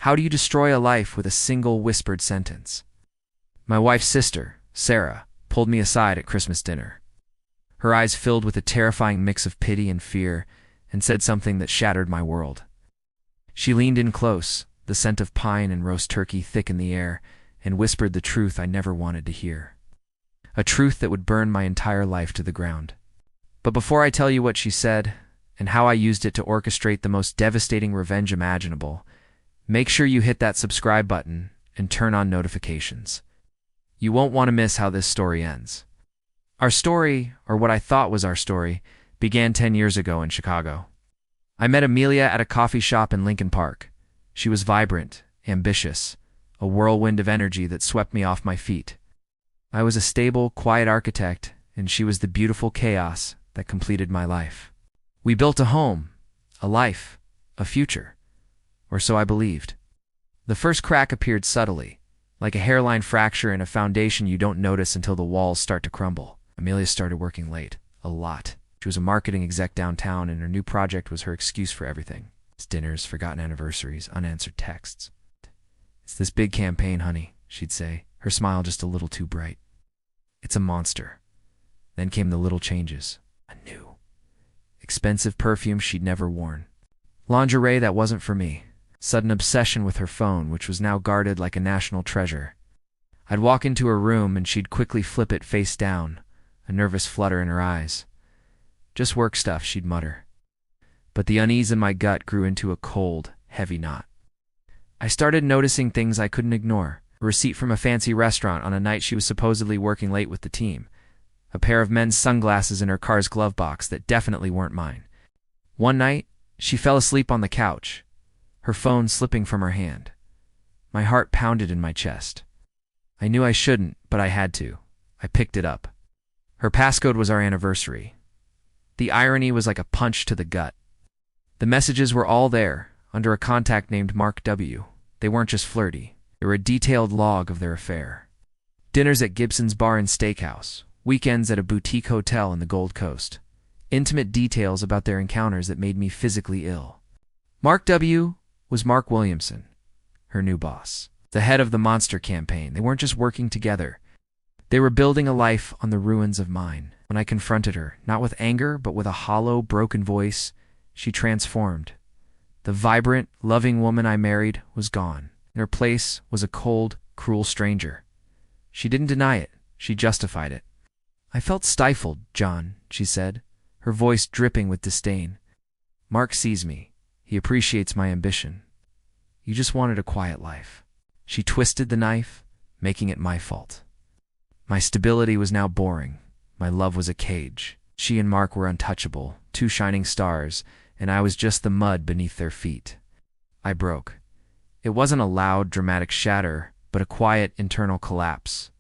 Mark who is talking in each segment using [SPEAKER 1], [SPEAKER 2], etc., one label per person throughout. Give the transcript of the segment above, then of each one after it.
[SPEAKER 1] How do you destroy a life with a single whispered sentence? My wife's sister, Sarah, pulled me aside at Christmas dinner. Her eyes filled with a terrifying mix of pity and fear, and said something that shattered my world. She leaned in close, the scent of pine and roast turkey thick in the air, and whispered the truth I never wanted to hear. A truth that would burn my entire life to the ground. But before I tell you what she said, and how I used it to orchestrate the most devastating revenge imaginable, make sure you hit that subscribe button and turn on notifications. You won't want to miss how this story ends. Our story, or what I thought was our story, began 10 years ago in Chicago. I met Amelia at a coffee shop in Lincoln Park. She was vibrant, ambitious, a whirlwind of energy that swept me off my feet. I was a stable, quiet architect, and she was the beautiful chaos that completed my life. We built a home, a life, a future, or so I believed. The first crack appeared subtly, like a hairline fracture in a foundation you don't notice until the walls start to crumble. Amelia started working late, a lot. She was a marketing exec downtown, and her new project was her excuse for everything. It's dinners, forgotten anniversaries, unanswered texts. It's this big campaign, honey, she'd say, her smile just a little too bright. It's a monster. Then came the little changes. A new, expensive perfume she'd never worn. Lingerie that wasn't for me. Sudden obsession with her phone, which was now guarded like a national treasure. I'd walk into her room and she'd quickly flip it face down, a nervous flutter in her eyes. Just work stuff, she'd mutter. But the unease in my gut grew into a cold, heavy knot. I started noticing things I couldn't ignore. A receipt from a fancy restaurant on a night she was supposedly working late with the team. A pair of men's sunglasses in her car's glove box that definitely weren't mine. One night, she fell asleep on the couch, her phone slipping from her hand. My heart pounded in my chest. I knew I shouldn't, but I had to. I picked it up. Her passcode was our anniversary. The irony was like a punch to the gut. The messages were all there, under a contact named Mark W. They weren't just flirty. They were a detailed log of their affair. Dinners at Gibson's Bar and Steakhouse, weekends at a boutique hotel in the Gold Coast. Intimate details about their encounters that made me physically ill. Mark W. was Mark Williamson, her new boss. The head of the Monster campaign. They weren't just working together. They were building a life on the ruins of mine. When I confronted her, not with anger, but with a hollow, broken voice, she transformed. The vibrant, loving woman I married was gone. In her place was a cold, cruel stranger. She didn't deny it. She justified it. I felt stifled, John, she said, her voice dripping with disdain. Mark sees me. He appreciates my ambition. You just wanted a quiet life. She twisted the knife, making it my fault. My stability was now boring. My love was a cage. She and Mark were untouchable, two shining stars, and I was just the mud beneath their feet. I broke. It wasn't a loud, dramatic shatter, but a quiet, internal collapse.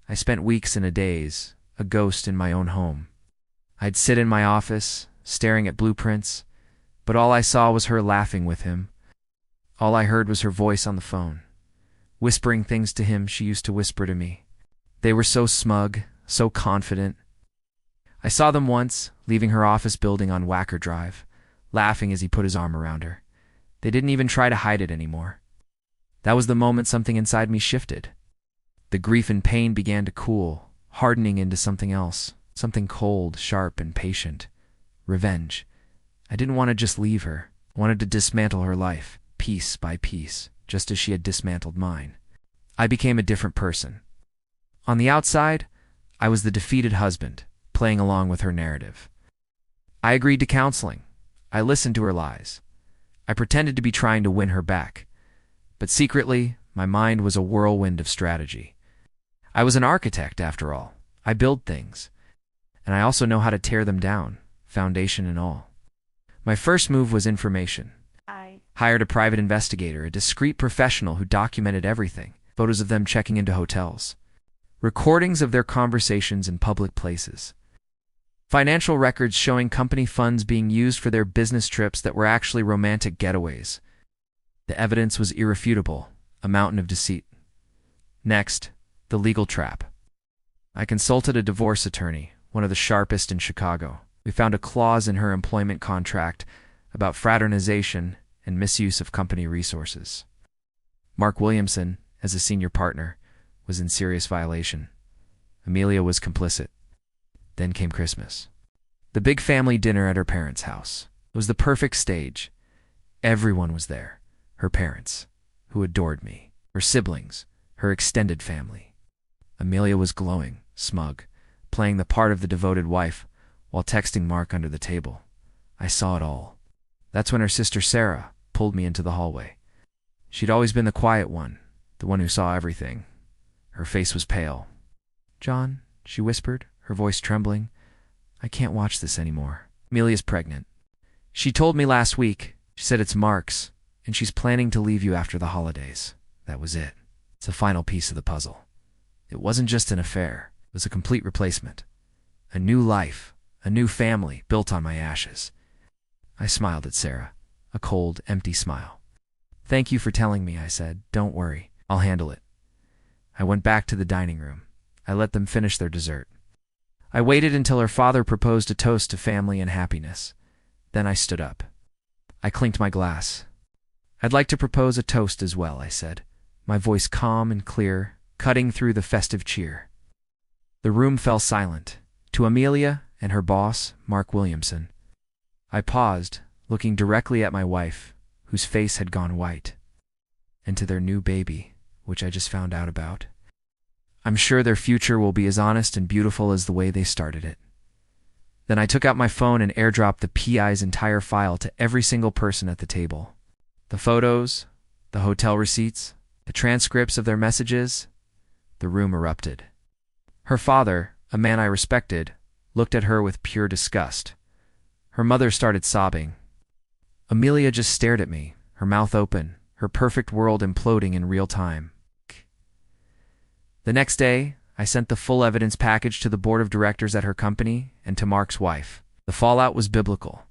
[SPEAKER 1] I spent weeks and a daze, a ghost in my own home. I'd sit in my office, staring at blueprints, but all I saw was her laughing with him. All I heard was her voice on the phone, whispering things to him she used to whisper to me. They were so smug, so confident. I saw them once, leaving her office building on Wacker Drive, laughing as he put his arm around her. They didn't even try to hide it anymore. That was the moment something inside me shifted. The grief and pain began to cool, hardening into something else, something cold, sharp, and patient. Revenge. I didn't want to just leave her. I wanted to dismantle her life, piece by piece, just as she had dismantled mine. I became a different person. On the outside, I was the defeated husband, playing along with her narrative. I agreed to counseling. I listened to her lies. I pretended to be trying to win her back. But secretly, my mind was a whirlwind of strategy. I was an architect, after all. I build things. And I also know how to tear them down, foundation and all. My first move was information. I hired a private investigator, a discreet professional who documented everything. Photos of them checking into hotels. Recordings of their conversations in public places. Financial records showing company funds being used for their business trips that were actually romantic getaways. The evidence was irrefutable, a mountain of deceit. Next, the legal trap. I consulted a divorce attorney, one of the sharpest in Chicago. We found a clause in her employment contract about fraternization and misuse of company resources. Mark Williamson, as a senior partner, was in serious violation. Amelia was complicit. Then came Christmas. The big family dinner at her parents' house. It was the perfect stage. Everyone was there. Her parents, who adored me, her siblings, her extended family. Amelia was glowing, smug, playing the part of the devoted wife while texting Mark under the table. I saw it all. That's when her sister Sarah pulled me into the hallway. She'd always been the quiet one, the one who saw everything. Her face was pale. "John," she whispered, her voice trembling, "I can't watch this anymore. Amelia's pregnant. She told me last week. She said it's Mark's, and she's planning to leave you after the holidays." That was it. It's the final piece of the puzzle. It wasn't just an affair. It was a complete replacement. A new life, a new family built on my ashes. I smiled at Sarah, a cold, empty smile. "Thank you for telling me," I said. "Don't worry. I'll handle it." I went back to the dining room. I let them finish their dessert. I waited until her father proposed a toast to family and happiness. Then I stood up. I clinked my glass. "I'd like to propose a toast as well," I said, my voice calm and clear, cutting through the festive cheer. The room fell silent. To Amelia and her boss, Mark Williamson. I paused, looking directly at my wife, whose face had gone white, and to their new baby, which I just found out about. I'm sure their future will be as honest and beautiful as the way they started it. Then I took out my phone and airdropped the PI's entire file to every single person at the table. The photos, the hotel receipts, the transcripts of their messages. The room erupted. Her father, a man I respected, looked at her with pure disgust. Her mother started sobbing. Amelia just stared at me, her mouth open, her perfect world imploding in real time. The next day, I sent the full evidence package to the board of directors at her company and to Mark's wife. The fallout was biblical.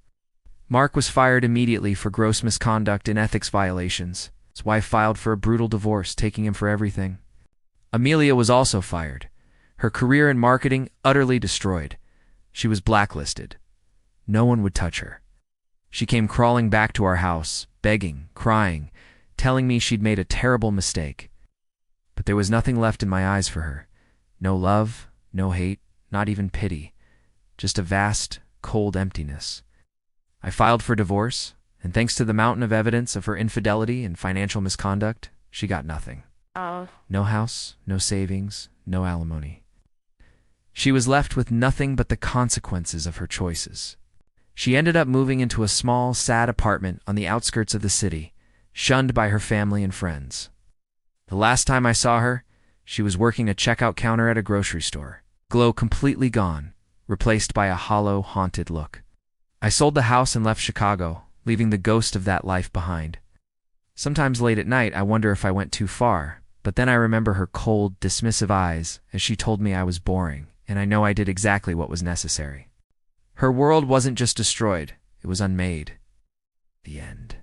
[SPEAKER 1] Mark was fired immediately for gross misconduct and ethics violations. His wife filed for a brutal divorce, taking him for everything. Amelia was also fired. Her career in marketing utterly destroyed. She was blacklisted. No one would touch her. She came crawling back to our house, begging, crying, telling me she'd made a terrible mistake. But there was nothing left in my eyes for her. No love, no hate, not even pity. Just a vast, cold emptiness. I filed for divorce, and thanks to the mountain of evidence of her infidelity and financial misconduct, she got nothing. No house, no savings, no alimony. She was left with nothing but the consequences of her choices. She ended up moving into a small, sad apartment on the outskirts of the city, shunned by her family and friends. The last time I saw her, she was working a checkout counter at a grocery store. Glow completely gone, replaced by a hollow, haunted look. I sold the house and left Chicago, leaving the ghost of that life behind. Sometimes late at night I wonder if I went too far, but then I remember her cold, dismissive eyes as she told me I was boring, and I know I did exactly what was necessary. Her world wasn't just destroyed, it was unmade. The end.